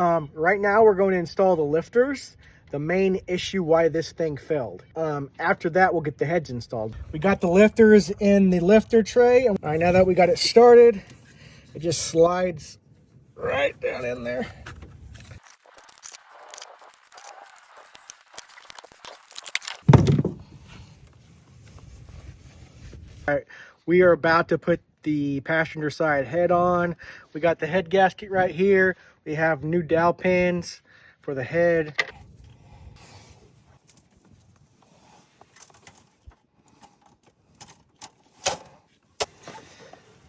Right now we're going to install the lifters, the main issue why this thing failed. After that, we'll get the heads installed. We got the lifters in the lifter tray. All right, now that we got it started, it just slides right down in there. All right, we are about to put the passenger side head on. We got the head gasket right here. We have new dowel pins for the head.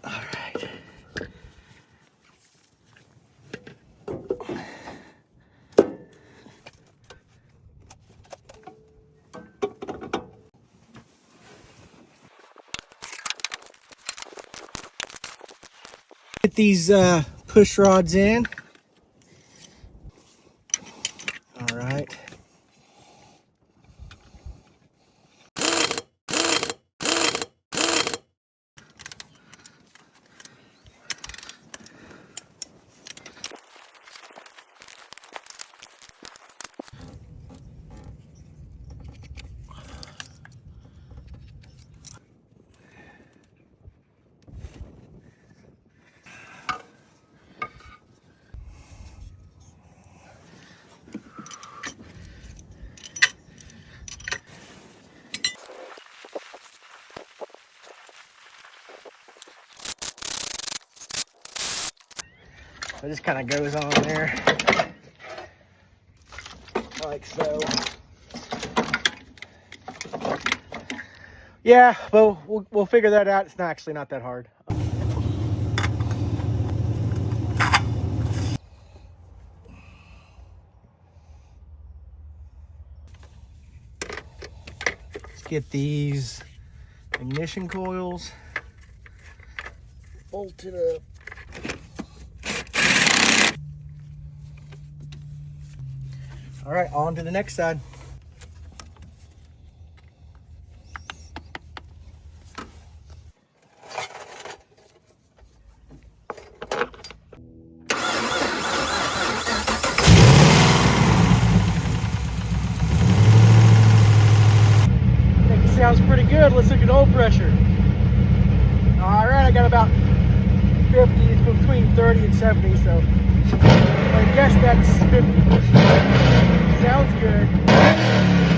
All right. Get these push rods in. All right. So it just kind of goes on there, like so. Yeah, but we'll figure that out. It's actually not that hard. Let's get these ignition coils bolted up. All right, on to the next side. I think it sounds pretty good. Let's look at oil pressure. All right, I got about 50, it's between 30 and 70, so I guess that's 50%. Sounds good.